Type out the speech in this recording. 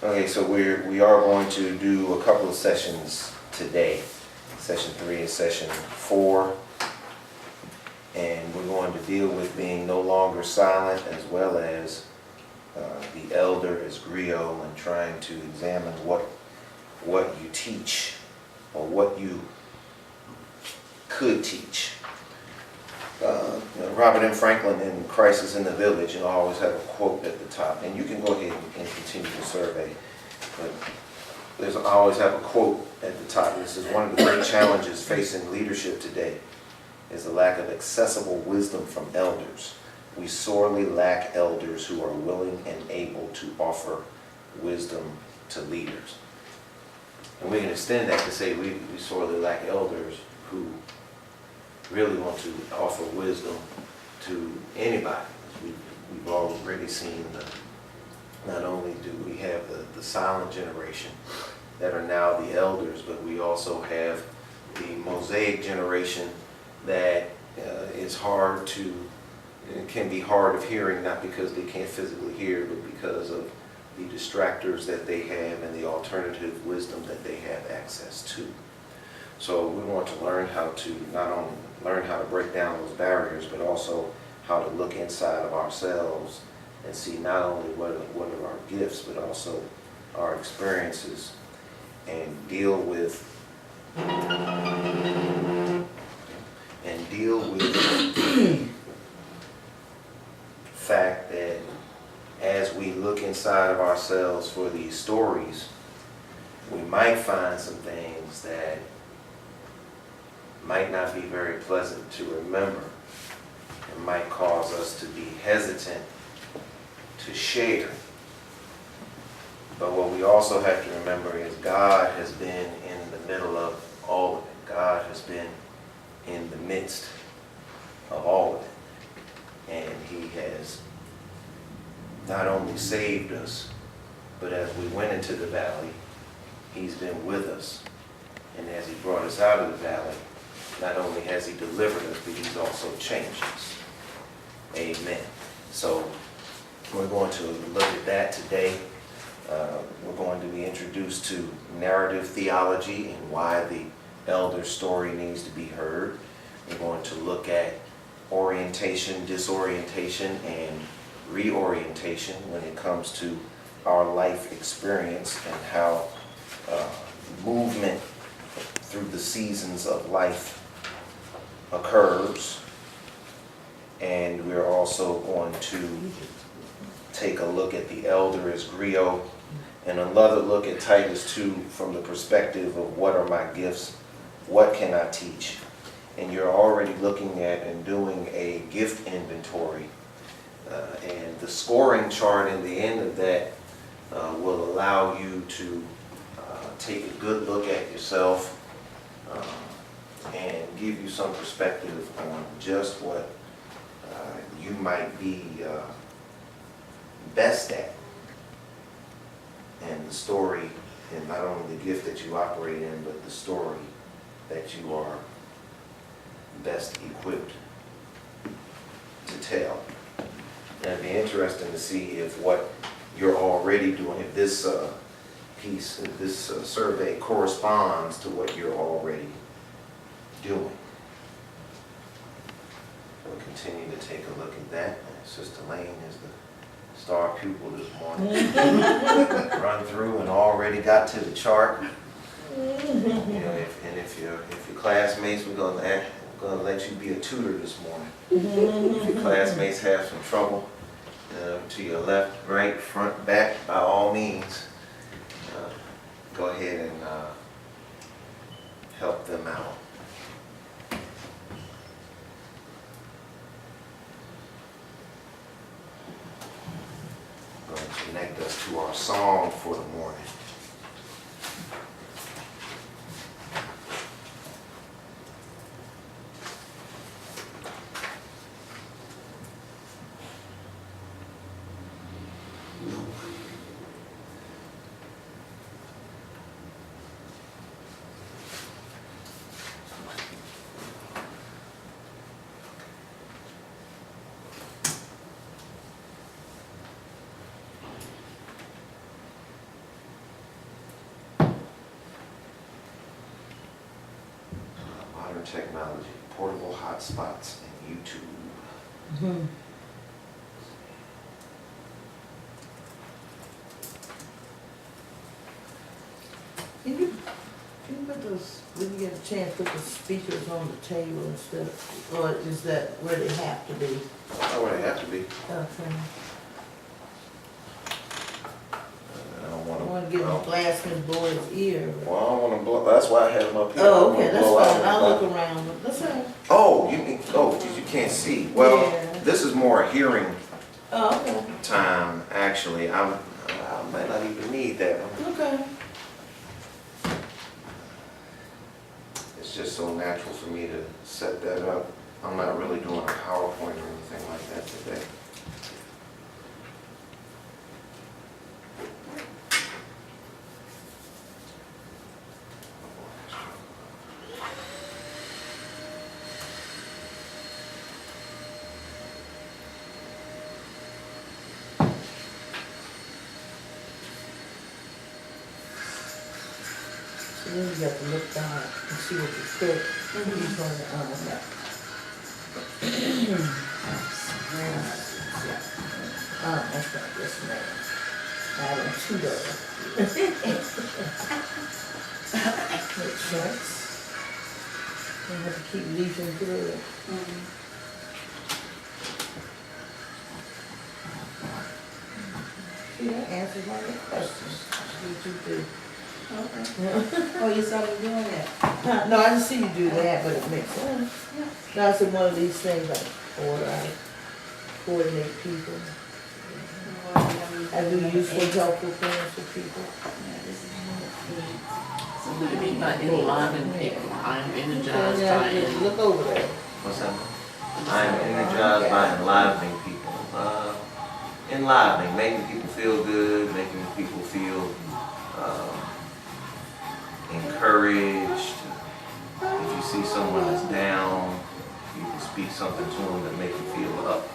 Okay, so we are going to do a couple of sessions today, session 3 and session 4, and we're going to deal with being no longer silent, as well as the elder as griot, and trying to examine what you teach or what you could teach. Robert M. Franklin in Crisis in the Village, always have a quote at the top, and you can go ahead and continue the survey, but I always have a quote at the top. This is one of the great challenges facing leadership today is the lack of accessible wisdom from elders. We sorely lack elders who are willing and able to offer wisdom to leaders. And we can extend that to say we sorely lack elders who really want to offer wisdom to anybody. We've already seen not only do we have the silent generation that are now the elders, but we also have the Mosaic generation that can be hard of hearing, not because they can't physically hear, but because of the distractors that they have and the alternative wisdom that they have access to. So we want to learn how to not only learn how to break down those barriers, but also how to look inside of ourselves and see not only what are our gifts, but also our experiences, and deal with the fact that as we look inside of ourselves for these stories, we might find some things that might not be very pleasant to remember. It might cause us to be hesitant to share. But what we also have to remember is God has been in the middle of all of it. God has been in the midst of all of it. And He has not only saved us, but as we went into the valley, He's been with us. And as He brought us out of the valley, not only has He delivered us, but He's also changed us. Amen. So we're going to look at that today. We're going to be introduced to narrative theology and why the elder story needs to be heard. We're going to look at orientation, disorientation, and reorientation when it comes to our life experience and how movement through the seasons of life occurs. And we're also going to take a look at the elder as griot, and another look at Titus 2 from the perspective of what are my gifts, what can I teach. And you're already looking at and doing a gift inventory, and the scoring chart in the end of that will allow you to take a good look at yourself and give you some perspective on just what you might be best at, and the story, and not only the gift that you operate in, but the story that you are best equipped to tell. And it'd be interesting to see if what you're already doing, if this survey corresponds to what you're already doing. We'll continue to take a look at that. Sister Lane is the star pupil this morning. Run through and already got to the chart. If your classmates, we're gonna let you be a tutor this morning. If your classmates have some trouble, to your left, right, front, back, by all means, go ahead and help them out. Going to connect us to our song for the morning. modern technology, portable hotspots, and YouTube. Mhm. Can you put those, when you get a chance, put the speakers on the table instead of, or is that where they have to be? That's not where they have to be. Okay. I don't I want want to. to get a glass in the boy's ear. Well, I don't want to blow. That's why I had them up here. Oh, I okay, don't that's wanna blow out fine, I'll anybody. look around, but that's all right. Oh, you mean, oh, 'cause you can't see. Well, Yeah. this is more a hearing Oh, okay, time, actually. I might not even need that one. okay. It's just so natural for me to set that up. I'm not really doing a PowerPoint or anything like that today. So then you got to look down and see what you put, each one, yeah. That's not this man. I don't shoot over. Makes sense. You have to keep leafing through it. See, that answers all your questions. What you do. Okay. Oh, you started doing that? No, I didn't see you do that, but it makes sense. Now it's one of these things like coordinate people. I do useful, helpful things for people. So what do you mean by enliven people? I'm energized Yeah, by just look over there. What's that? I'm energized by enlivening people. Enlivening, making people feel good, making people feel encouraged. If you see someone that's down, you can speak something to them that make you feel up.